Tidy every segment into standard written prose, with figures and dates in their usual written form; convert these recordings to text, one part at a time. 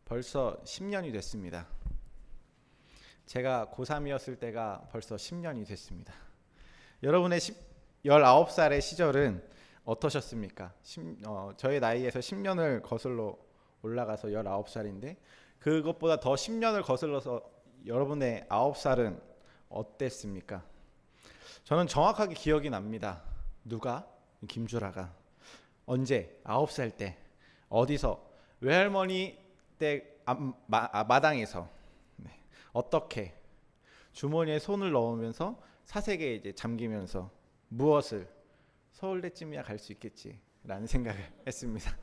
벌써 10년이 됐습니다. 제가 고3이었을 때가 벌써 10년이 됐습니다. 여러분의 19살의 시절은 어떠셨습니까? 저의 나이에서 10년을 거슬러 올라가서 19살인데 그것보다 더 10년을 거슬러서 여러분의 9살은 어땠습니까? 저는 정확하게 기억이 납니다. 누가? 김주라가 언제? 9살 때 어디서? 외할머니 때 마당에서 어떻게 주머니에 손을 넣으면서 사색에 이제 잠기면서 무엇을 서울대쯤이야 갈 수 있겠지라는 생각을 했습니다.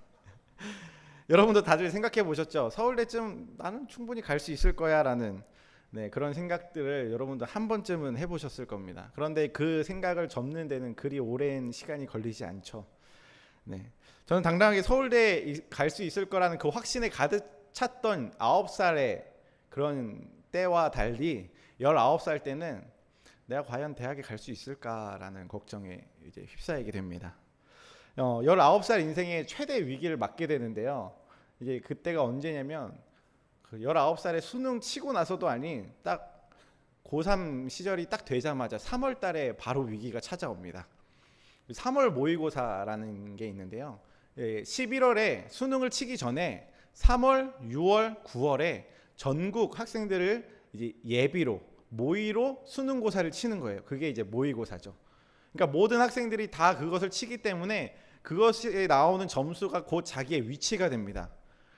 여러분도 다들 생각해 보셨죠? 서울대쯤 나는 충분히 갈 수 있을 거야라는 그런 생각들을 여러분도 한 번쯤은 해보셨을 겁니다. 그런데 그 생각을 접는 데는 그리 오랜 시간이 걸리지 않죠. 저는 당당하게 서울대에 갈 수 있을 거라는 그 확신에 가득 찼던 9살의 그런 때와 달리 19살 때는 내가 과연 대학에 갈 수 있을까라는 걱정에 이제 휩싸이게 됩니다. 19살 인생의 최대 위기를 맞게 되는데요. 이제 그때가 언제냐면 그 19살에 수능 치고 나서도 아닌 딱 고3 시절이 딱 되자마자 3월 달에 바로 위기가 찾아옵니다. 3월 모의고사라는 게 있는데요. 11월에 수능을 치기 전에 3월, 6월, 9월에 전국 학생들을 이제 예비로 모의로 수능고사를 치는 거예요. 그게 이제 모의고사죠. 그러니까 모든 학생들이 다 그것을 치기 때문에 그것에 나오는 점수가 곧 자기의 위치가 됩니다.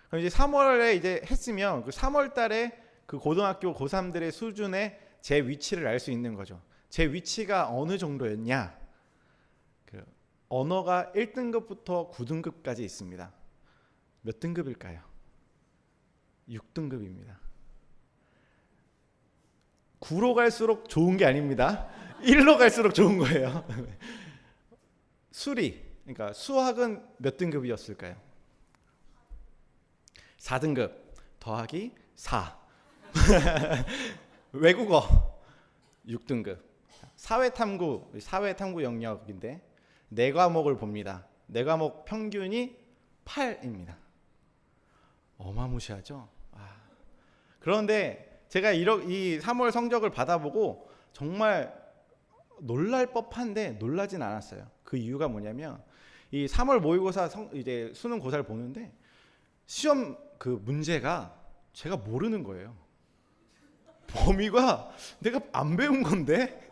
그럼 이제 3월에 이제 했으면 그 3월 달에 그 고등학교 고3들의 수준의 제 위치를 알 수 있는 거죠. 제 위치가 어느 정도였냐? 그 언어가 1등급부터 9등급까지 있습니다. 몇 등급일까요? 6등급입니다. 9로 갈수록 좋은 게 아닙니다. 1로 갈수록 좋은 거예요. 수리, 그러니까 수학은 몇 등급이었을까요? 4등급 더하기 4. 외국어 6등급. 사회탐구 영역인데 4과목을 봅니다. 4과목 평균이 8입니다. 어마무시하죠? 그런데 제가 이 3월 성적을 받아보고 정말 놀랄 법한데 놀라진 않았어요. 그 이유가 뭐냐면 이 3월 모의고사 이제 수능 고사를 보는데 시험 그 문제가 제가 모르는 거예요. 범위가 내가 안 배운 건데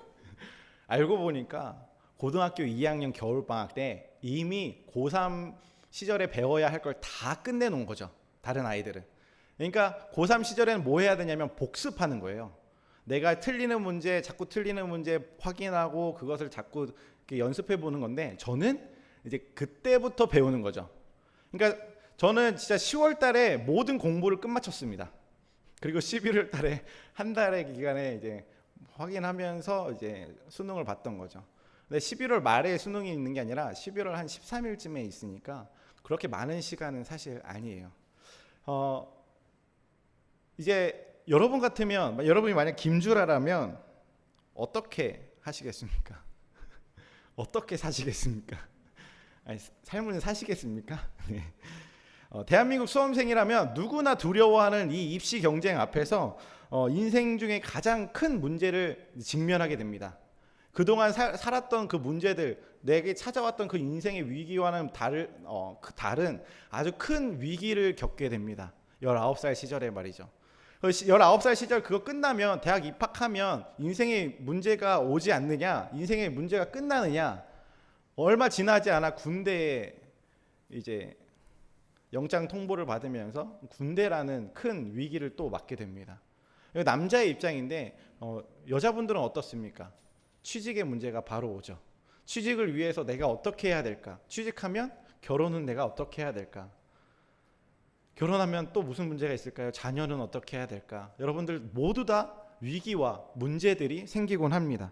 알고 보니까 고등학교 2학년 겨울방학 때 이미 고3 시절에 배워야 할 걸 다 끝내놓은 거죠. 다른 아이들은. 그러니까 고3 시절에는 뭐 해야 되냐면 복습하는 거예요. 내가 자꾸 틀리는 문제 확인하고 그것을 자꾸 연습해 보는 건데 저는 이제 그때부터 배우는 거죠. 그러니까 저는 진짜 10월 달에 모든 공부를 끝마쳤습니다. 그리고 11월 달에 한 달의 기간에 이제 확인하면서 이제 수능을 봤던 거죠. 근데 11월 말에 수능이 있는 게 아니라 11월 한 13일쯤에 있으니까 그렇게 많은 시간은 사실 아니에요. 이제 여러분 같으면 여러분이 만약 김주라라면 어떻게 하시겠습니까? 어떻게 사시겠습니까? 아니, 삶을 사시겠습니까? 네. 대한민국 수험생이라면 누구나 두려워하는 이 입시 경쟁 앞에서 인생 중에 가장 큰 문제를 직면하게 됩니다. 그동안 살았던 그 문제들, 내게 찾아왔던 그 인생의 위기와는 다른 아주 큰 위기를 겪게 됩니다. 19살 시절에 말이죠. 19살 시절 그거 끝나면 대학 입학하면 인생의 문제가 오지 않느냐, 인생의 문제가 끝나느냐, 얼마 지나지 않아 군대에 이제 영장 통보를 받으면서 군대라는 큰 위기를 또 맞게 됩니다. 남자의 입장인데 여자분들은 어떻습니까? 취직의 문제가 바로 오죠. 취직을 위해서 내가 어떻게 해야 될까? 취직하면 결혼은 내가 어떻게 해야 될까? 결혼하면 또 무슨 문제가 있을까요? 자녀는 어떻게 해야 될까? 여러분들 모두 다 위기와 문제들이 생기곤 합니다.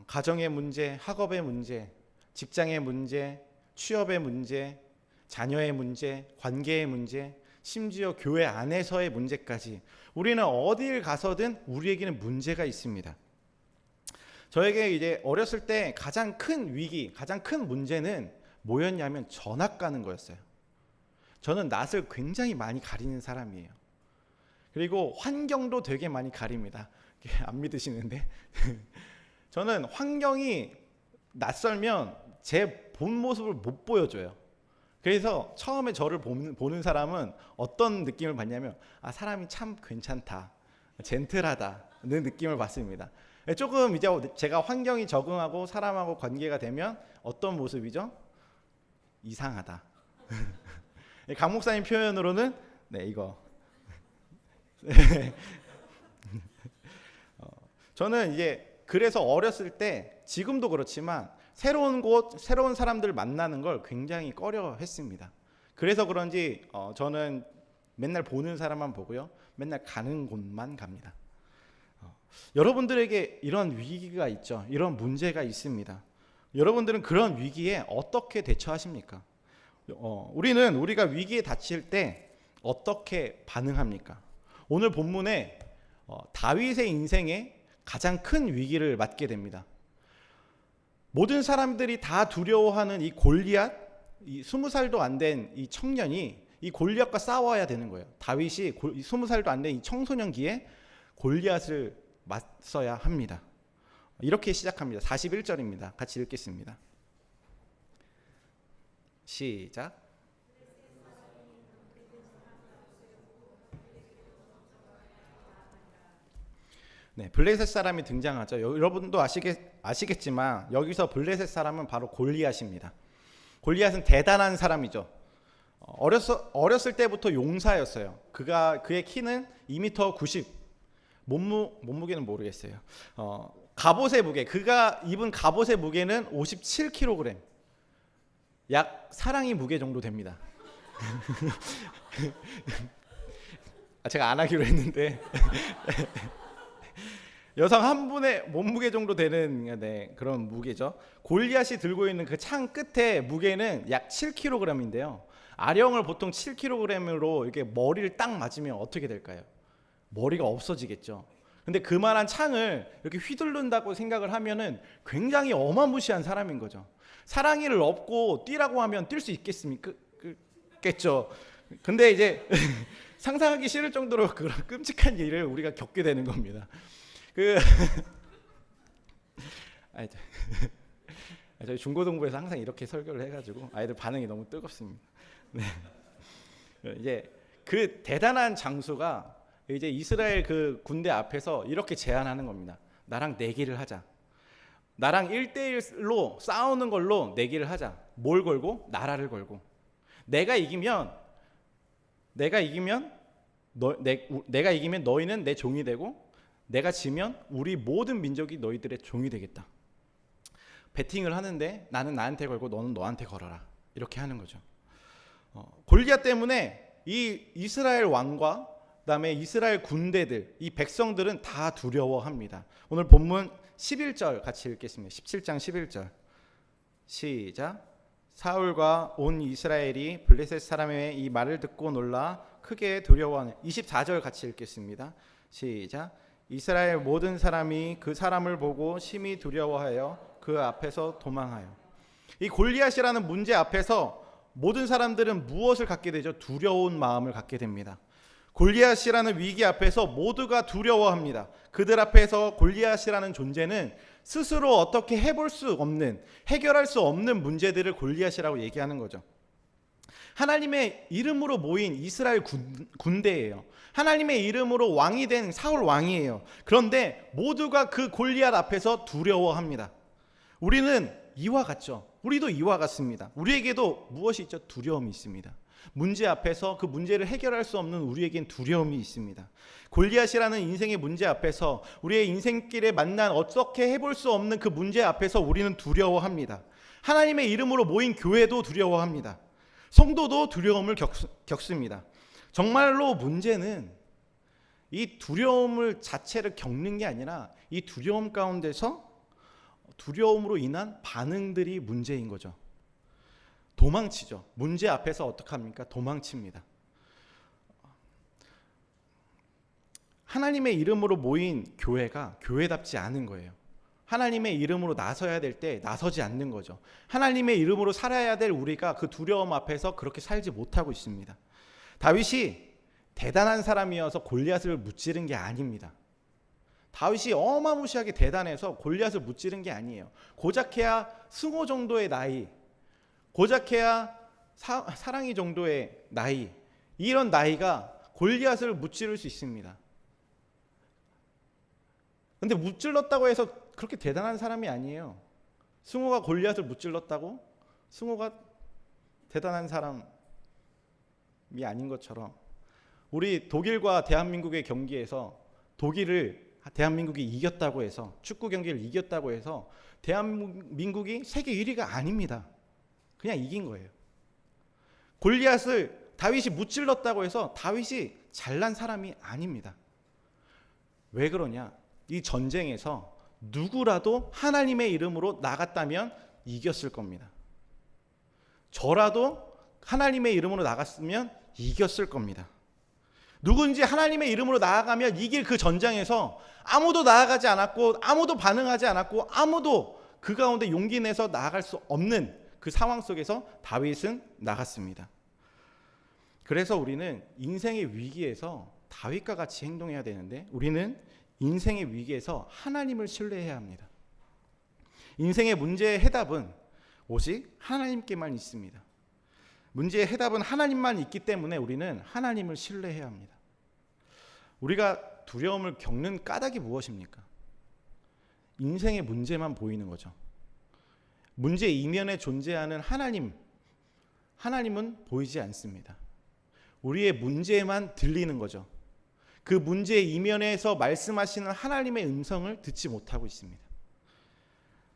가정의 문제, 학업의 문제, 직장의 문제, 취업의 문제, 자녀의 문제, 관계의 문제, 심지어 교회 안에서의 문제까지 우리는 어딜 가서든 우리에게는 문제가 있습니다. 저에게 이제 어렸을 때 가장 큰 위기, 가장 큰 문제는 뭐였냐면 전학 가는 거였어요. 저는 낯을 굉장히 많이 가리는 사람이에요. 그리고 환경도 되게 많이 가립니다. 안 믿으시는데 저는 환경이 낯설면 제 본 모습을 못 보여줘요. 그래서 처음에 저를 보는 사람은 어떤 느낌을 받냐면 사람이 참 괜찮다, 젠틀하다는 느낌을 받습니다. 조금 이제 제가 환경이 적응하고 사람하고 관계가 되면 어떤 모습이죠? 이상하다. 강 목사님 표현으로는 이거. 저는 이제 그래서 어렸을 때, 지금도 그렇지만 새로운 곳, 새로운 사람들 만나는 걸 굉장히 꺼려했습니다. 그래서 그런지 저는 맨날 보는 사람만 보고요, 맨날 가는 곳만 갑니다. 여러분들에게 이런 위기가 있죠. 이런 문제가 있습니다. 여러분들은 그런 위기에 어떻게 대처하십니까? 우리가 위기에 닥칠 때 어떻게 반응합니까? 오늘 본문에 다윗의 인생에 가장 큰 위기를 맞게 됩니다. 모든 사람들이 다 두려워하는 이 골리앗, 이 20살도 안 된 이 청년이 이 골리앗과 싸워야 되는 거예요. 다윗이 20살도 안 된 이 청소년기에 골리앗을 맞서야 합니다. 이렇게 시작합니다. 41절입니다. 같이 읽겠습니다. 시작. 블레셋 사람이 등장하죠. 여러분도 아시겠지만 여기서 블레셋 사람은 바로 골리앗입니다. 골리앗은 대단한 사람이죠. 어렸을 때부터 용사였어요. 그의 키는 2m 90. 몸무게는 모르겠어요. 갑옷의 무게, 그가 입은 갑옷의 무게는 57kg. 약 사랑이 무게 정도 됩니다. 제가 안 하기로 했는데 여성 한 분의 몸무게 정도 되는 그런 무게죠. 골리앗이 들고 있는 그 창 끝에 무게는 약 7kg인데요. 아령을 보통 7kg으로 이렇게 머리를 딱 맞으면 어떻게 될까요? 머리가 없어지겠죠. 근데 그만한 창을 이렇게 휘두른다고 생각을 하면은 굉장히 어마무시한 사람인 거죠. 사랑이를 업고 뛰라고 하면 뛸 수 있겠습니까? 겠죠. 근데 이제 상상하기 싫을 정도로 그런 끔찍한 일을 우리가 겪게 되는 겁니다. 저희 중고등부에서 항상 이렇게 설교를 해가지고 아이들 반응이 너무 뜨겁습니다. 이제 그 대단한 장수가 이제 이스라엘 그 군대 앞에서 이렇게 제안하는 겁니다. 나랑 내기를 하자. 나랑 1대1로 싸우는 걸로 내기를 하자. 뭘 걸고? 나라를 걸고. 내가 이기면 너희는 내 종이 되고, 내가 지면 우리 모든 민족이 너희들의 종이 되겠다. 배팅을 하는데 나는 나한테 걸고 너는 너한테 걸어라. 이렇게 하는 거죠. 골리앗 때문에 이 이스라엘 왕과 그다음에 이스라엘 군대들, 이 백성들은 다 두려워합니다. 오늘 본문 11절 같이 읽겠습니다. 17장 11절. 시작. 사울과 온 이스라엘이 블레셋 사람의 이 말을 듣고 놀라 크게 두려워하는. 24절 같이 읽겠습니다. 시작. 이스라엘 모든 사람이 그 사람을 보고 심히 두려워하여 그 앞에서 도망하여. 이 골리앗이라는 문제 앞에서 모든 사람들은 무엇을 갖게 되죠? 두려운 마음을 갖게 됩니다. 골리앗이라는 위기 앞에서 모두가 두려워합니다. 그들 앞에서 골리앗이라는 존재는 스스로 어떻게 해볼 수 없는, 해결할 수 없는 문제들을 골리앗이라고 얘기하는 거죠. 하나님의 이름으로 모인 이스라엘 군대예요. 하나님의 이름으로 왕이 된 사울 왕이에요. 그런데 모두가 그 골리앗 앞에서 두려워합니다. 우리는 이와 같죠. 우리도 이와 같습니다. 우리에게도 무엇이 있죠? 두려움이 있습니다. 문제 앞에서 그 문제를 해결할 수 없는 우리에겐 두려움이 있습니다. 골리앗이라는 인생의 문제 앞에서, 우리의 인생길에 만난 어떻게 해볼 수 없는 그 문제 앞에서 우리는 두려워합니다. 하나님의 이름으로 모인 교회도 두려워합니다. 성도도 두려움을 겪습니다. 정말로 문제는 이 두려움을 자체를 겪는 게 아니라 이 두려움 가운데서 두려움으로 인한 반응들이 문제인 거죠. 도망치죠. 문제 앞에서 어떻게 합니까? 도망칩니다. 하나님의 이름으로 모인 교회가 교회답지 않은 거예요. 하나님의 이름으로 나서야 될 때 나서지 않는 거죠. 하나님의 이름으로 살아야 될 우리가 그 두려움 앞에서 그렇게 살지 못하고 있습니다. 다윗이 대단한 사람이어서 골리앗을 무찌른 게 아닙니다. 다윗이 어마무시하게 대단해서 골리앗을 무찌른 게 아니에요. 고작해야 승호 정도의 나이, 고작해야 사랑이 정도의 나이, 이런 나이가 골리앗을 무찌를 수 있습니다. 근데 무찔렀다고 해서 그렇게 대단한 사람이 아니에요. 승호가 골리앗을 무찔렀다고 승호가 대단한 사람이 아닌 것처럼, 우리 독일과 대한민국의 경기에서 독일을 대한민국이 이겼다고 해서, 축구 경기를 이겼다고 해서 대한민국이 세계 1위가 아닙니다. 그냥 이긴 거예요. 골리앗을 다윗이 무찔렀다고 해서 다윗이 잘난 사람이 아닙니다. 왜 그러냐? 이 전쟁에서 누구라도 하나님의 이름으로 나갔다면 이겼을 겁니다. 저라도 하나님의 이름으로 나갔으면 이겼을 겁니다. 누군지 하나님의 이름으로 나아가면 이길 그 전장에서 아무도 나아가지 않았고, 아무도 반응하지 않았고, 아무도 그 가운데 용기 내서 나아갈 수 없는 그 상황 속에서 다윗은 나갔습니다. 그래서 우리는 인생의 위기에서 다윗과 같이 행동해야 되는데, 우리는 인생의 위기에서 하나님을 신뢰해야 합니다. 인생의 문제의 해답은 오직 하나님께만 있습니다. 문제의 해답은 하나님만 있기 때문에 우리는 하나님을 신뢰해야 합니다. 우리가 두려움을 겪는 까닭이 무엇입니까? 인생의 문제만 보이는 거죠. 문제 이면에 존재하는 하나님은 보이지 않습니다. 우리의 문제만 들리는 거죠. 그 문제 이면에서 말씀하시는 하나님의 음성을 듣지 못하고 있습니다.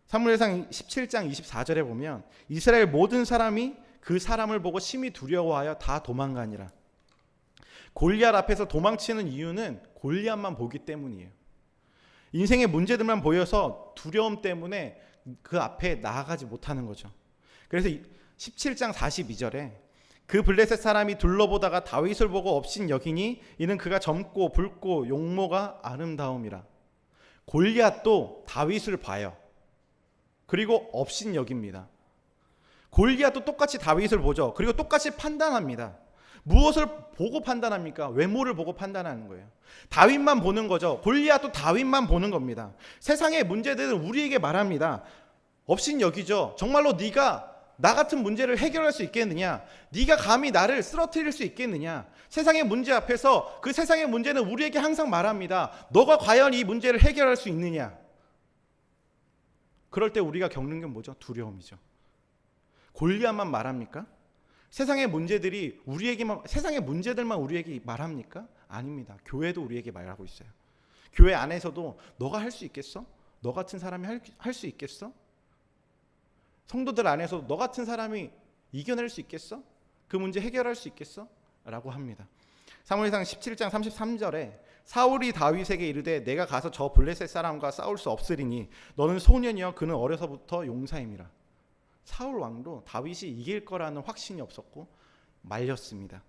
사무엘상 17장 24절에 보면 이스라엘 모든 사람이 그 사람을 보고 심히 두려워하여 다 도망가니라. 골리앗 앞에서 도망치는 이유는 골리앗만 보기 때문이에요. 인생의 문제들만 보여서 두려움 때문에 그 앞에 나아가지 못하는 거죠. 그래서 17장 42절에 그 블레셋 사람이 둘러보다가 다윗을 보고 업신 여기니 이는 그가 젊고 붉고 용모가 아름다움이라. 골리앗도 다윗을 봐요. 그리고 업신 여깁니다. 골리앗도 똑같이 다윗을 보죠. 그리고 똑같이 판단합니다. 무엇을 보고 판단합니까? 외모를 보고 판단하는 거예요. 다윗만 보는 거죠. 골리앗도 다윗만 보는 겁니다. 세상의 문제들은 우리에게 말합니다. 업신 여기죠. 정말로 네가 나 같은 문제를 해결할 수 있겠느냐? 네가 감히 나를 쓰러뜨릴 수 있겠느냐? 세상의 문제 앞에서 그 세상의 문제는 우리에게 항상 말합니다. 너가 과연 이 문제를 해결할 수 있느냐? 그럴 때 우리가 겪는 게 뭐죠? 두려움이죠. 골리앗만 말합니까? 세상의 문제들이 세상의 문제들만 우리에게 말합니까? 아닙니다. 교회도 우리에게 말하고 있어요. 교회 안에서도 너가 할 수 있겠어? 너 같은 사람이 할 수 있겠어? 성도들 안에서 너 같은 사람이 이겨낼 수 있겠어? 그 문제 해결할 수 있겠어? 라고 합니다. 사무엘상 17장 33절에 사울이 다윗에게 이르되 내가 가서 저 블레셋 사람과 싸울 수 없으리니 너는 소년이여 그는 어려서부터 용사임이라. 사울 왕도 다윗이 이길 거라는 확신이 없었고 말렸습니다.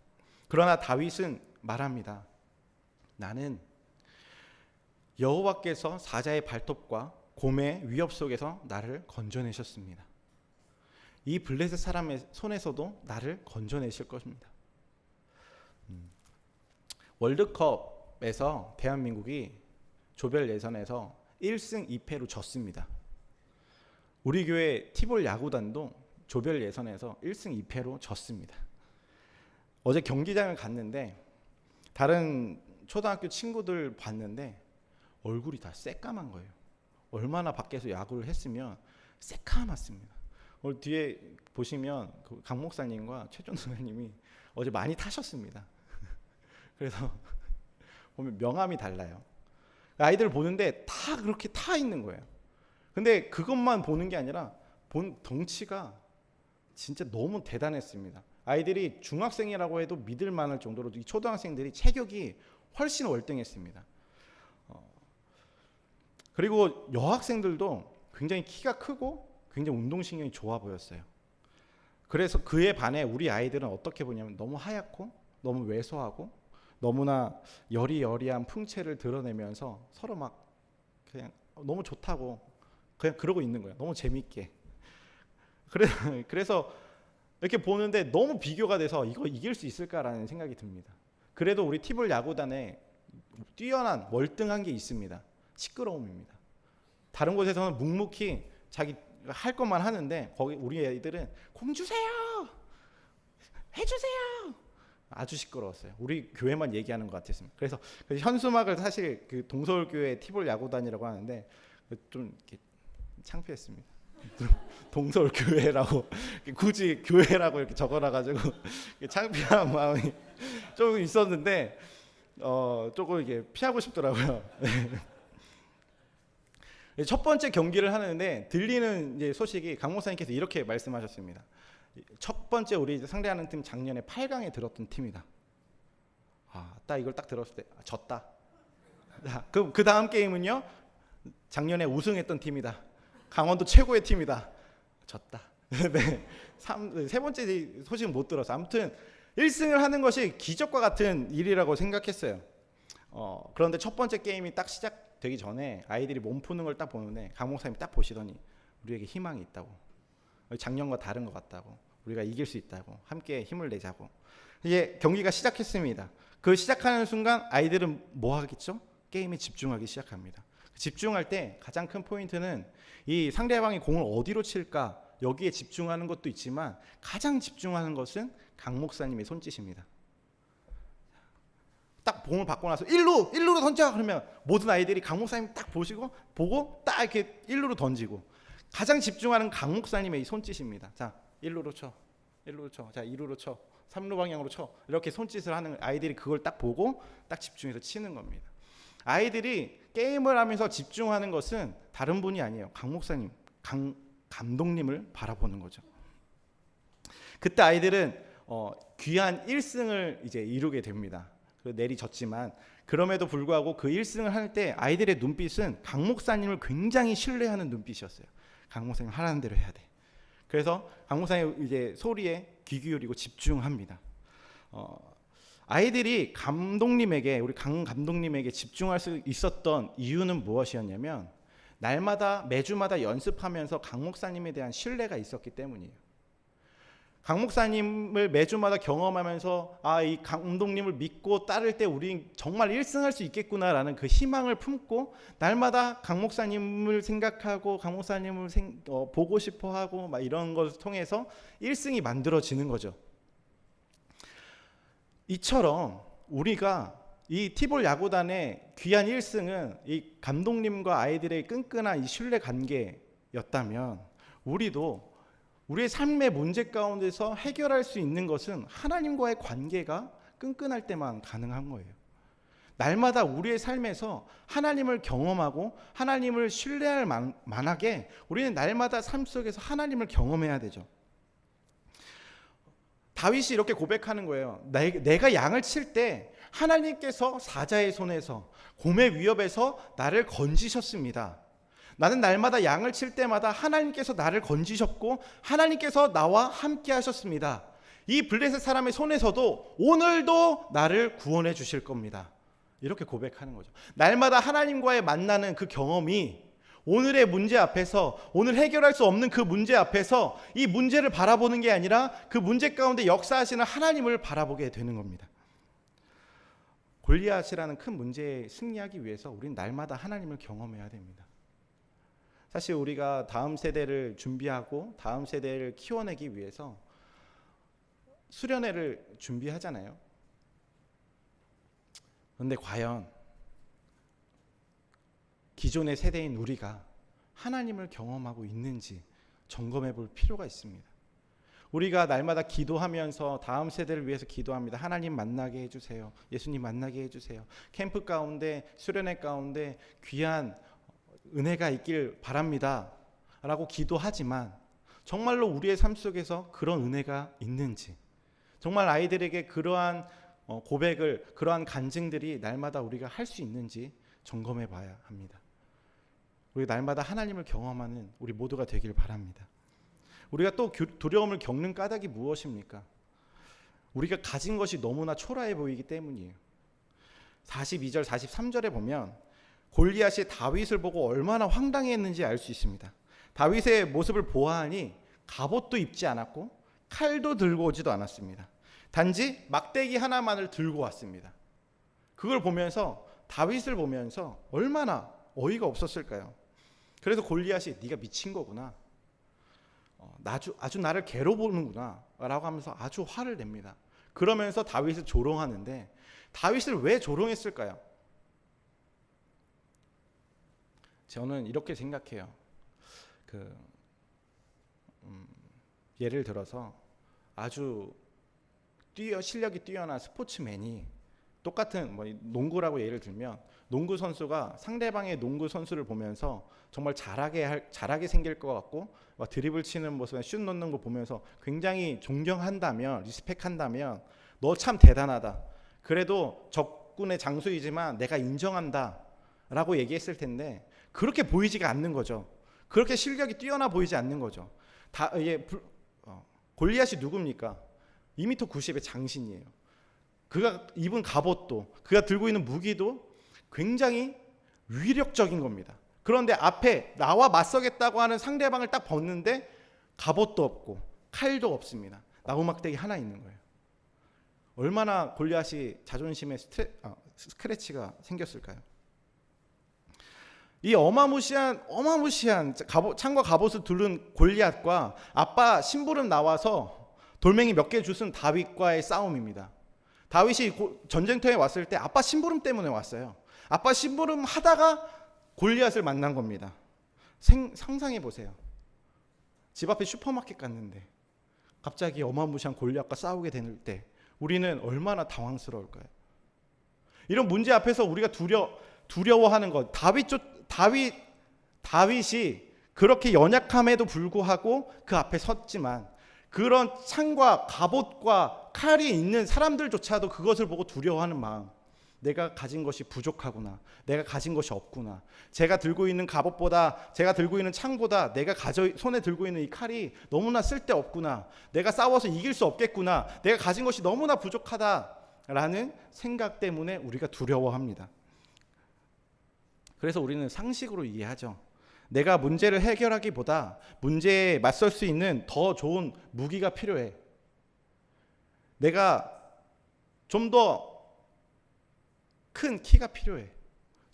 그러나 다윗은 말합니다. 나는 여호와께서 사자의 발톱과 곰의 위협 속에서 나를 건져내셨습니다. 이 블레셋 사람의 손에서도 나를 건져내실 것입니다. 월드컵에서 대한민국이 조별 예선에서 1승 2패로 졌습니다. 우리 교회 티볼 야구단도 조별 예선에서 1승 2패로 졌습니다. 어제 경기장을 갔는데 다른 초등학교 친구들 봤는데 얼굴이 다 새까만 거예요. 얼마나 밖에서 야구를 했으면 새까맣습니다. 오늘 뒤에 보시면 강 목사님과 최종 선생님이 어제 많이 타셨습니다. 그래서 보면 명암이 달라요. 아이들 보는데 다 그렇게 타 있는 거예요. 근데 그것만 보는 게 아니라 덩치가 진짜 너무 대단했습니다. 아이들이 중학생이라고 해도 믿을 만할 정도로 이 초등학생들이 체격이 훨씬 월등했습니다. 그리고 여학생들도 굉장히 키가 크고 굉장히 운동신경이 좋아 보였어요. 그래서 그에 반해 우리 아이들은 어떻게 보냐면 너무 하얗고 너무 왜소하고 너무나 여리여리한 풍채를 드러내면서 서로 막 그냥 너무 좋다고 그냥 그러고 있는 거예요. 너무 재밌게. 그래서 이렇게 보는데 너무 비교가 돼서 이거 이길 수 있을까라는 생각이 듭니다. 그래도 우리 티볼 야구단에 뛰어난 월등한 게 있습니다. 시끄러움입니다. 다른 곳에서는 묵묵히 자기 할 것만 하는데 거기 우리 애들은 공 주세요, 해주세요. 아주 시끄러웠어요. 우리 교회만 얘기하는 것 같았습니다. 그래서 현수막을 사실 그 동서울교회 티볼 야구단이라고 하는데 좀 이렇게 창피했습니다. 동서울교회라고 굳이 교회라고 이렇게 적어놔가지고 창피한 마음이 조금 있었는데 조금 이게 피하고 싶더라고요. 첫 번째 경기를 하는데 들리는 이제 소식이 강 목사님께서 이렇게 말씀하셨습니다. 첫 번째 우리 상대하는 팀 작년에 8강에 들었던 팀이다. 딱 이걸 딱 들었을 때 졌다. 그 다음 게임은요, 작년에 우승했던 팀이다. 강원도 최고의 팀이다. 졌다. 네, 세 번째 소식은 못 들었어. 아무튼 1승을 하는 것이 기적과 같은 일이라고 생각했어요. 그런데 첫 번째 게임이 딱 시작되기 전에 아이들이 몸 푸는 걸 딱 보는데 강 목사님이 딱 보시더니 우리에게 희망이 있다고, 작년과 다른 것 같다고, 우리가 이길 수 있다고, 함께 힘을 내자고. 이제 경기가 시작했습니다. 그 시작하는 순간 아이들은 뭐 하겠죠? 게임에 집중하기 시작합니다. 집중할 때 가장 큰 포인트는 이 상대방이 공을 어디로 칠까, 여기에 집중하는 것도 있지만 가장 집중하는 것은 강 목사님의 손짓입니다. 딱 공을 받고 나서 1루로 던져 그러면 모든 아이들이 강 목사님 딱 보고 딱 이렇게 1루로 던지고, 가장 집중하는 강 목사님의 이 손짓입니다. 자, 1루로 쳐, 자 2루로 쳐, 3루 방향으로 쳐, 이렇게 손짓을 하는 아이들이 그걸 딱 보고 딱 집중해서 치는 겁니다. 아이들이 게임을 하면서 집중하는 것은 다른 분이 아니에요. 강 목사님, 강 감독님을 바라보는 거죠. 그때 아이들은 귀한 1승을 이제 이루게 됩니다. 내리졌지만 그럼에도 불구하고 그 1승을 할 때 아이들의 눈빛은 강 목사님을 굉장히 신뢰하는 눈빛이었어요. 강 목사님 하라는 대로 해야 돼. 그래서 강 목사님 이제 소리에 귀 기울이고 집중합니다. 아이들이 감독님에게, 우리 강 감독님에게 집중할 수 있었던 이유는 무엇이었냐면 날마다 매주마다 연습하면서 강 목사님에 대한 신뢰가 있었기 때문이에요. 강 목사님을 매주마다 경험하면서 이 감독님을 믿고 따를 때 우리 정말 1승할 수 있겠구나라는 그 희망을 품고 날마다 강 목사님을 생각하고 강 목사님을 보고 싶어하고 막 이런 것을 통해서 1승이 만들어지는 거죠. 이처럼 우리가 이 티볼 야구단의 귀한 1승은 이 감독님과 아이들의 끈끈한 이 신뢰 관계였다면 우리도 우리의 삶의 문제 가운데서 해결할 수 있는 것은 하나님과의 관계가 끈끈할 때만 가능한 거예요. 날마다 우리의 삶에서 하나님을 경험하고 하나님을 신뢰할 만하게 우리는 날마다 삶 속에서 하나님을 경험해야 되죠. 다윗이 이렇게 고백하는 거예요. 내가 양을 칠 때 하나님께서 사자의 손에서 곰의 위협에서 나를 건지셨습니다. 나는 날마다 양을 칠 때마다 하나님께서 나를 건지셨고 하나님께서 나와 함께 하셨습니다. 이 블레셋 사람의 손에서도 오늘도 나를 구원해 주실 겁니다. 이렇게 고백하는 거죠. 날마다 하나님과의 만나는 그 경험이 오늘의 문제 앞에서, 오늘 해결할 수 없는 그 문제 앞에서 이 문제를 바라보는 게 아니라 그 문제 가운데 역사하시는 하나님을 바라보게 되는 겁니다. 골리앗이라는 큰 문제에 승리하기 위해서 우리는 날마다 하나님을 경험해야 됩니다. 사실 우리가 다음 세대를 준비하고 다음 세대를 키워내기 위해서 수련회를 준비하잖아요. 그런데 과연 기존의 세대인 우리가 하나님을 경험하고 있는지 점검해 볼 필요가 있습니다. 우리가 날마다 기도하면서 다음 세대를 위해서 기도합니다. 하나님 만나게 해주세요. 예수님 만나게 해주세요. 캠프 가운데, 수련회 가운데 귀한 은혜가 있길 바랍니다 라고 기도하지만 정말로 우리의 삶 속에서 그런 은혜가 있는지, 정말 아이들에게 그러한 고백을, 그러한 간증들이 날마다 우리가 할 수 있는지 점검해 봐야 합니다. 우리 날마다 하나님을 경험하는 우리 모두가 되길 바랍니다. 우리가 또 두려움을 겪는 까닭이 무엇입니까? 우리가 가진 것이 너무나 초라해 보이기 때문이에요. 42절 43절에 보면 골리앗이 다윗을 보고 얼마나 황당해했는지 알 수 있습니다. 다윗의 모습을 보아하니 갑옷도 입지 않았고 칼도 들고 오지도 않았습니다. 단지 막대기 하나만을 들고 왔습니다. 그걸 보면서, 다윗을 보면서 얼마나 어이가 없었을까요? 그래서 골리앗이 네가 미친 거구나, 아주 나를 괴로보는구나 라고 하면서 아주 화를 냅니다. 그러면서 다윗을 조롱하는데, 다윗을 왜 조롱했을까요? 저는 이렇게 생각해요. 예를 들어서 아주 실력이 뛰어난 스포츠맨이, 똑같은 농구라고 예를 들면, 농구 선수가 상대방의 농구 선수를 보면서 정말 잘하게 생길 것 같고 막 드리블 치는 모습, 슛 넣는 거 보면서 굉장히 존경한다면, 리스펙한다면 너 참 대단하다, 그래도 적군의 장수이지만 내가 인정한다 라고 얘기했을 텐데, 그렇게 보이지가 않는 거죠. 그렇게 실력이 뛰어나 보이지 않는 거죠. 골리앗이 누굽니까? 2m 90의 장신이에요. 그가 입은 갑옷도, 그가 들고 있는 무기도 굉장히 위력적인 겁니다. 그런데 앞에 나와 맞서겠다고 하는 상대방을 딱 봤는데 갑옷도 없고 칼도 없습니다. 나무막대기 하나 있는 거예요. 얼마나 골리앗이 자존심에 스크래치가 생겼을까요? 이 어마무시한 창과 갑옷을 두른 골리앗과 아빠 심부름 나와서 돌멩이 몇 개 주순 다윗과의 싸움입니다. 다윗이 전쟁터에 왔을 때 아빠 심부름 때문에 왔어요. 아빠 심부름 하다가 골리앗을 만난 겁니다. 상상해 보세요. 집 앞에 슈퍼마켓 갔는데 갑자기 어마무시한 골리앗과 싸우게 될 때 우리는 얼마나 당황스러울까요? 이런 문제 앞에서 우리가 두려워하는 것, 다윗이 그렇게 연약함에도 불구하고 그 앞에 섰지만, 그런 창과 갑옷과 칼이 있는 사람들조차도 그것을 보고 두려워하는 마음, 내가 가진 것이 부족하구나, 내가 가진 것이 없구나, 제가 들고 있는 갑옷보다, 제가 들고 있는 창보다 내가 손에 들고 있는 이 칼이 너무나 쓸데없구나, 내가 싸워서 이길 수 없겠구나, 내가 가진 것이 너무나 부족하다라는 생각 때문에 우리가 두려워합니다. 그래서 우리는 상식으로 이해하죠. 내가 문제를 해결하기보다 문제에 맞설 수 있는 더 좋은 무기가 필요해. 내가 좀 더 큰 키가 필요해.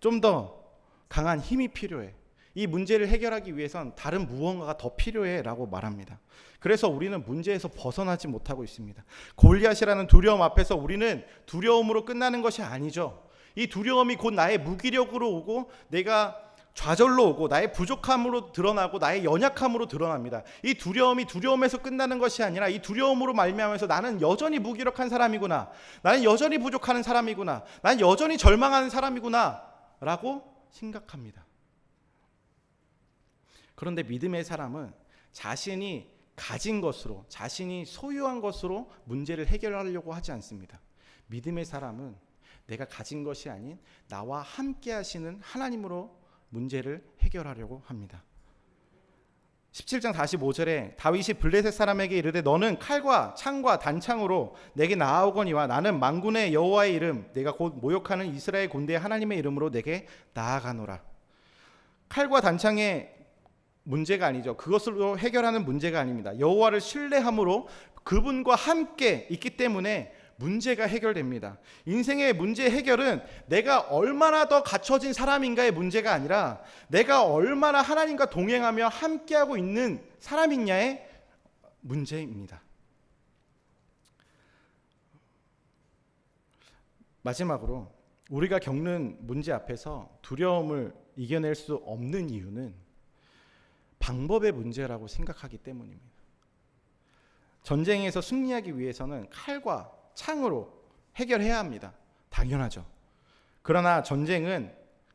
좀 더 강한 힘이 필요해. 이 문제를 해결하기 위해선 다른 무언가가 더 필요해 라고 말합니다. 그래서 우리는 문제에서 벗어나지 못하고 있습니다. 골리앗이라는 두려움 앞에서 우리는 두려움으로 끝나는 것이 아니죠. 이 두려움이 곧 나의 무기력으로 오고, 내가 좌절로 오고, 나의 부족함으로 드러나고, 나의 연약함으로 드러납니다. 이 두려움이 두려움에서 끝나는 것이 아니라 이 두려움으로 말미암아서 나는 여전히 무기력한 사람이구나, 나는 여전히 부족한 사람이구나, 나는 여전히 절망하는 사람이구나 라고 생각합니다. 그런데 믿음의 사람은 자신이 가진 것으로, 자신이 소유한 것으로 문제를 해결하려고 하지 않습니다. 믿음의 사람은 내가 가진 것이 아닌 나와 함께 하시는 하나님으로 문제를 해결하려고 합니다. 17장 45절에 다윗이 블레셋 사람에게 이르되 너는 칼과 창과 단창으로 내게 나아오거니와 나는 만군의 여호와의 이름, 내가 곧 모욕하는 이스라엘 군대의 하나님의 이름으로 내게 나아가노라. 칼과 단창의 문제가 아니죠. 그것으로 해결하는 문제가 아닙니다. 여호와를 신뢰함으로 그분과 함께 있기 때문에 문제가 해결됩니다. 인생의 문제 해결은 내가 얼마나 더 갖춰진 사람인가의 문제가 아니라 내가 얼마나 하나님과 동행하며 함께하고 있는 사람이냐의 문제입니다. 마지막으로 우리가 겪는 문제 앞에서 두려움을 이겨낼 수 없는 이유는 방법의 문제라고 생각하기 때문입니다. 전쟁에서 승리하기 위해서는 칼과 창으로 해결해야 합니다. 당연하죠. 그러나 전쟁은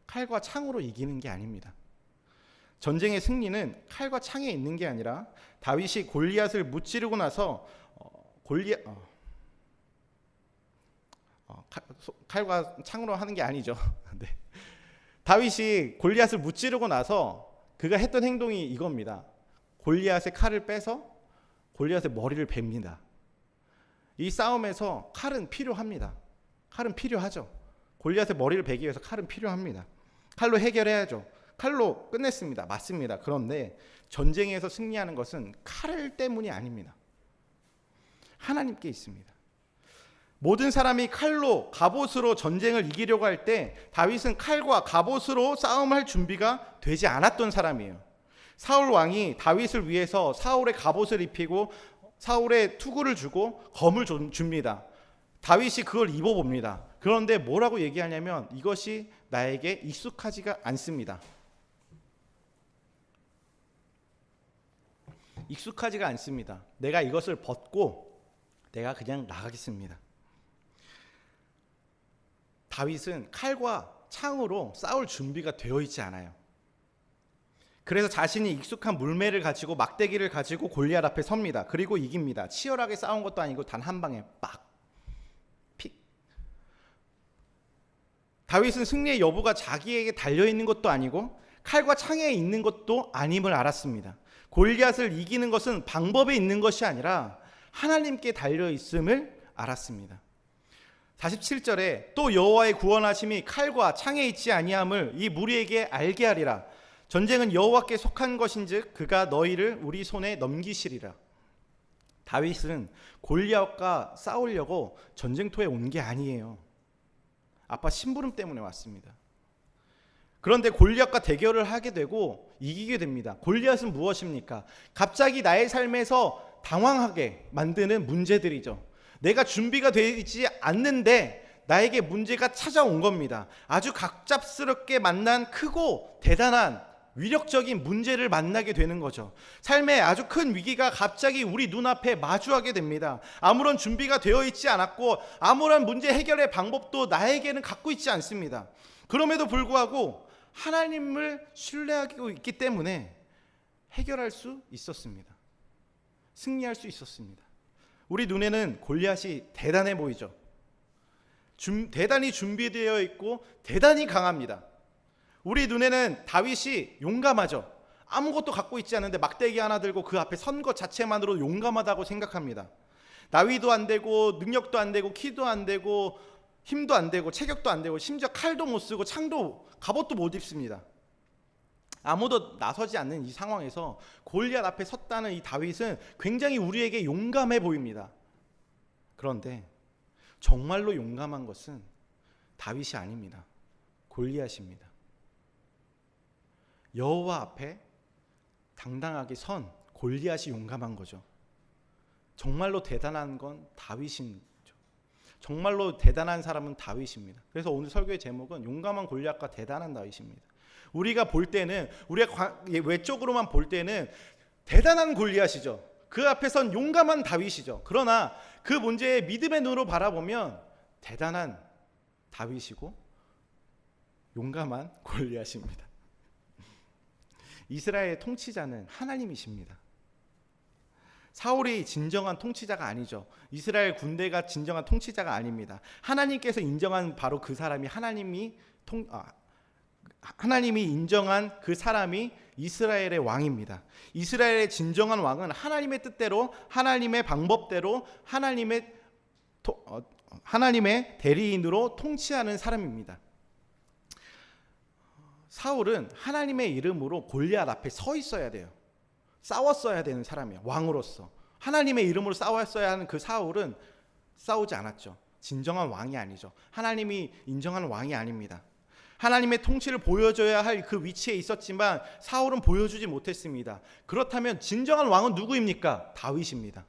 칼과 창으로 이기는 게 아닙니다. 전쟁의 승리는 칼과 창에 있는 게 아니라 다윗이 골리앗을 무찌르고 나서 칼과 창으로 하는 게 아니죠. 네. 다윗이 골리앗을 무찌르고 나서 그가 했던 행동이 이겁니다. 골리앗의 칼을 빼서 골리앗의 머리를 베입니다. 이 싸움에서 칼은 필요합니다. 칼은 필요하죠. 골리앗의 머리를 베기 위해서 칼은 필요합니다. 칼로 해결해야죠. 칼로 끝냈습니다. 맞습니다. 그런데 전쟁에서 승리하는 것은 칼 때문이 아닙니다. 하나님께 있습니다. 모든 사람이 칼로 갑옷으로 전쟁을 이기려고 할 때 다윗은 칼과 갑옷으로 싸움할 준비가 되지 않았던 사람이에요. 사울 왕이 다윗을 위해서 사울의 갑옷을 입히고 사울의 투구를 주고 검을 줍니다. 다윗이 그걸 입어봅니다. 그런데 뭐라고 얘기하냐면 이것이 나에게 익숙하지가 않습니다. 익숙하지가 않습니다. 내가 이것을 벗고 내가 그냥 나가겠습니다. 다윗은 칼과 창으로 싸울 준비가 되어 있지 않아요. 그래서 자신이 익숙한 물매를 가지고 막대기를 가지고 골리앗 앞에 섭니다. 그리고 이깁니다. 치열하게 싸운 것도 아니고 단 한 방에 빡 픽. 다윗은 승리의 여부가 자기에게 달려있는 것도 아니고 칼과 창에 있는 것도 아님을 알았습니다. 골리앗을 이기는 것은 방법에 있는 것이 아니라 하나님께 달려있음을 알았습니다. 47절에 또 여호와의 구원하심이 칼과 창에 있지 아니함을 이 무리에게 알게 하리라. 전쟁은 여호와께 속한 것인즉 그가 너희를 우리 손에 넘기시리라. 다윗은 골리앗과 싸우려고 전쟁터에 온 게 아니에요. 아빠 심부름 때문에 왔습니다. 그런데 골리앗과 대결을 하게 되고 이기게 됩니다. 골리앗은 무엇입니까? 갑자기 나의 삶에서 당황하게 만드는 문제들이죠. 내가 준비가 되지 않는데 나에게 문제가 찾아온 겁니다. 아주 갑작스럽게 만난 크고 대단한 위력적인 문제를 만나게 되는 거죠. 삶에 아주 큰 위기가 갑자기 우리 눈앞에 마주하게 됩니다. 아무런 준비가 되어 있지 않았고 아무런 문제 해결의 방법도 나에게는 갖고 있지 않습니다. 그럼에도 불구하고 하나님을 신뢰하고 있기 때문에 해결할 수 있었습니다. 승리할 수 있었습니다. 우리 눈에는 골리앗이 대단해 보이죠. 대단히 준비되어 있고 대단히 강합니다. 우리 눈에는 다윗이 용감하죠. 아무것도 갖고 있지 않은데 막대기 하나 들고 그 앞에 선 것 자체만으로 용감하다고 생각합니다. 나위도 안 되고 능력도 안 되고 키도 안 되고 힘도 안 되고 체격도 안 되고 심지어 칼도 못 쓰고 창도 갑옷도 못 입습니다. 아무도 나서지 않는 이 상황에서 골리앗 앞에 섰다는 이 다윗은 굉장히 우리에게 용감해 보입니다. 그런데 정말로 용감한 것은 다윗이 아닙니다. 골리앗입니다. 여호와 앞에 당당하게 선 골리앗이 용감한 거죠. 정말로 대단한 건 다윗인 거죠. 정말로 대단한 사람은 다윗입니다. 그래서 오늘 설교의 제목은 용감한 골리앗과 대단한 다윗입니다. 우리가 볼 때는 우리가 외적으로만 볼 때는 대단한 골리앗이죠. 그 앞에 선 용감한 다윗이죠. 그러나 그 문제에 믿음의 눈으로 바라보면 대단한 다윗이고 용감한 골리앗입니다. 이스라엘의 통치자는 하나님이십니다. 사울이 진정한 통치자가 아니죠. 이스라엘 군대가 진정한 통치자가 아닙니다. 하나님께서 인정한 바로 그 사람이 하나님이 인정한 그 사람이 이스라엘의 왕입니다. 이스라엘의 진정한 왕은 하나님의 뜻대로 하나님의 방법대로 하나님의 대리인으로 통치하는 사람입니다. 사울은 하나님의 이름으로 골리앗 앞에 서 있어야 돼요. 싸웠어야 되는 사람이에요. 왕으로서 하나님의 이름으로 싸웠어야 하는 그 사울은 싸우지 않았죠. 진정한 왕이 아니죠. 하나님이 인정하는 왕이 아닙니다. 하나님의 통치를 보여줘야 할 그 위치에 있었지만 사울은 보여주지 못했습니다. 그렇다면 진정한 왕은 누구입니까? 다윗입니다.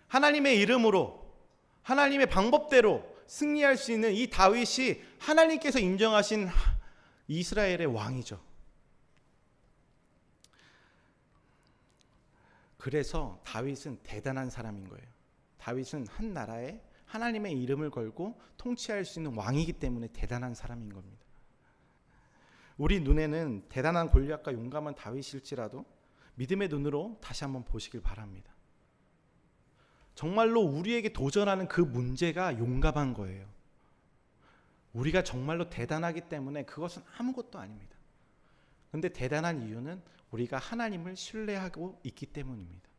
하나님의 이름으로 하나님의 방법대로 승리할 수 있는 이 다윗이 하나님께서 인정하신 이스라엘의 왕이죠. 그래서 다윗은 대단한 사람인 거예요. 다윗은 한 나라에 하나님의 이름을 걸고 통치할 수 있는 왕이기 때문에 대단한 사람인 겁니다. 우리 눈에는 대단한 골리앗과 용감한 다윗일지라도 믿음의 눈으로 다시 한번 보시길 바랍니다. 정말로 우리에게 도전하는 그 문제가 용감한 거예요. 우리가 정말로 대단하기 때문에 그것은 아무것도 아닙니다. 그런데 대단한 이유는 우리가 하나님을 신뢰하고 있기 때문입니다.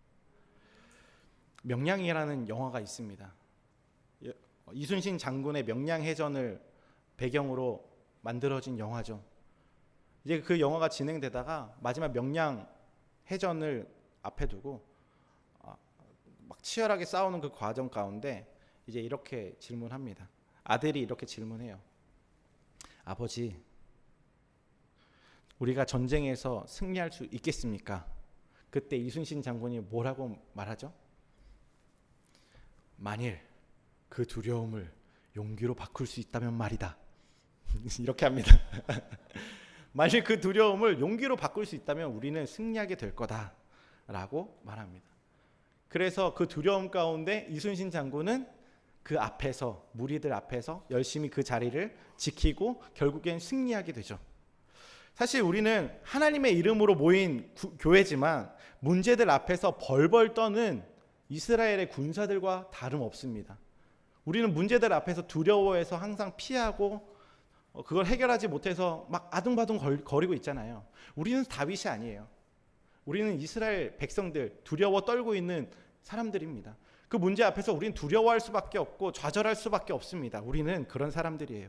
명량이라는 영화가 있습니다. 이순신 장군의 명량해전을 배경으로 만들어진 영화죠. 이제 그 영화가 진행되다가 마지막 명량 해전을 앞에 두고 막 치열하게 싸우는 그 과정 가운데 이제 이렇게 질문합니다. 아들이 이렇게 질문해요. 아버지, 우리가 전쟁에서 승리할 수 있겠습니까? 그때 이순신 장군이 뭐라고 말하죠? 만일 그 두려움을 용기로 바꿀 수 있다면 말이다. 이렇게 합니다. 만일 그 두려움을 용기로 바꿀 수 있다면 우리는 승리하게 될 거다라고 말합니다. 그래서 그 두려움 가운데 이순신 장군은 그 앞에서, 무리들 앞에서 열심히 그 자리를 지키고 결국엔 승리하게 되죠. 사실 우리는 하나님의 이름으로 모인 교회지만 문제들 앞에서 벌벌 떠는 이스라엘의 군사들과 다름없습니다. 우리는 문제들 앞에서 두려워해서 항상 피하고 그걸 해결하지 못해서 막 아둥바둥 거리고 있잖아요. 우리는 다윗이 아니에요. 우리는 이스라엘 백성들, 두려워 떨고 있는 사람들입니다. 그 문제 앞에서 우리는 두려워할 수밖에 없고 좌절할 수밖에 없습니다. 우리는 그런 사람들이에요.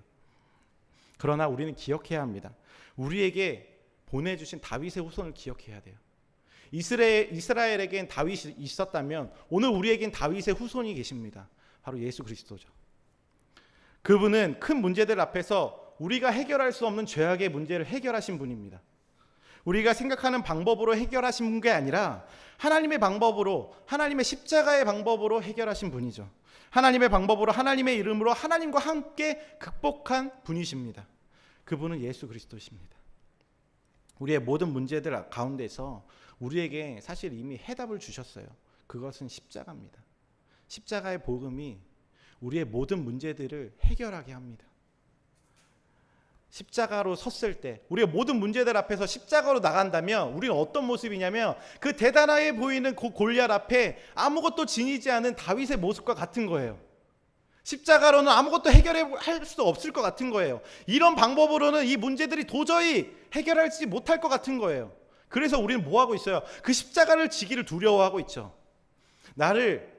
그러나 우리는 기억해야 합니다. 우리에게 보내주신 다윗의 후손을 기억해야 돼요. 이스라엘에겐 다윗이 있었다면 오늘 우리에겐 다윗의 후손이 계십니다. 바로 예수 그리스도죠. 그분은 큰 문제들 앞에서 우리가 해결할 수 없는 죄악의 문제를 해결하신 분입니다. 우리가 생각하는 방법으로 해결하신 게 아니라 하나님의 방법으로, 하나님의 십자가의 방법으로 해결하신 분이죠. 하나님의 방법으로, 하나님의 이름으로 하나님과 함께 극복한 분이십니다. 그분은 예수 그리스도십니다. 우리의 모든 문제들 가운데서 우리에게 사실 이미 해답을 주셨어요. 그것은 십자가입니다. 십자가의 복음이 우리의 모든 문제들을 해결하게 합니다. 십자가로 섰을 때 우리가 모든 문제들 앞에서 십자가로 나간다면 우리는 어떤 모습이냐면 그 대단하게 보이는 그 골리앗 앞에 아무것도 지니지 않은 다윗의 모습과 같은 거예요. 십자가로는 아무것도 해결할 수 없을 것 같은 거예요. 이런 방법으로는 이 문제들이 도저히 해결하지 못할 것 같은 거예요. 그래서 우리는 뭐 하고 있어요? 그 십자가를 지기를 두려워하고 있죠. 나를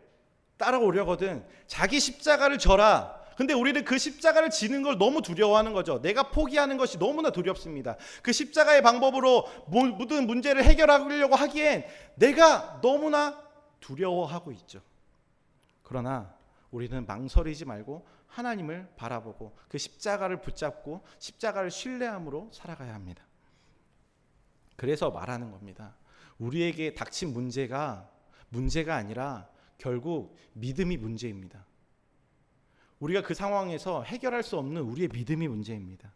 따라오려거든 자기 십자가를 져라. 근데 우리는 그 십자가를 지는 걸 너무 두려워하는 거죠. 내가 포기하는 것이 너무나 두렵습니다. 그 십자가의 방법으로 모든 문제를 해결하려고 하기엔 내가 너무나 두려워하고 있죠. 그러나 우리는 망설이지 말고 하나님을 바라보고 그 십자가를 붙잡고 십자가를 신뢰함으로 살아가야 합니다. 그래서 말하는 겁니다. 우리에게 닥친 문제가 아니라 결국 믿음이 문제입니다. 우리가 그 상황에서 해결할 수 없는 우리의 믿음이 문제입니다.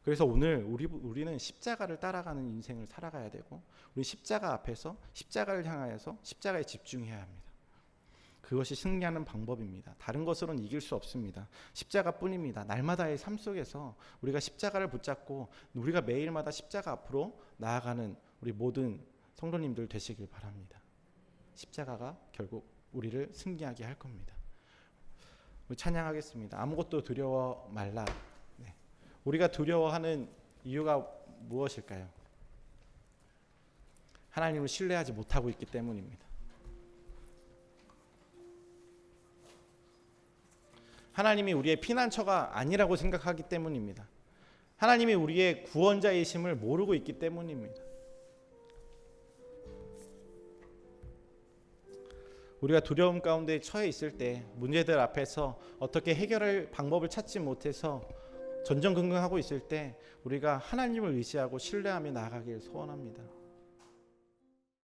그래서 오늘 우리는 십자가를 따라가는 인생을 살아가야 되고 우리 십자가 앞에서 십자가를 향하여서 십자가에 집중해야 합니다. 그것이 승리하는 방법입니다. 다른 것으로는 이길 수 없습니다. 십자가뿐입니다. 날마다의 삶 속에서 우리가 십자가를 붙잡고 우리가 매일마다 십자가 앞으로 나아가는 우리 모든 성도님들 되시길 바랍니다. 십자가가 결국 우리를 승리하게 할 겁니다. 우리 찬양하겠습니다. 아무것도 두려워 말라. 네. 우리가 두려워하는 이유가 무엇일까요? 하나님을 신뢰하지 못하고 있기 때문입니다. 하나님이 우리의 피난처가 아니라고 생각하기 때문입니다. 하나님이 우리의 구원자이심을 모르고 있기 때문입니다. 우리가 두려움 가운데 처해 있을 때 문제들 앞에서 어떻게 해결할 방법을 찾지 못해서 전전긍긍하고 있을 때 우리가 하나님을 의지하고 신뢰하며 나아가길 소원합니다.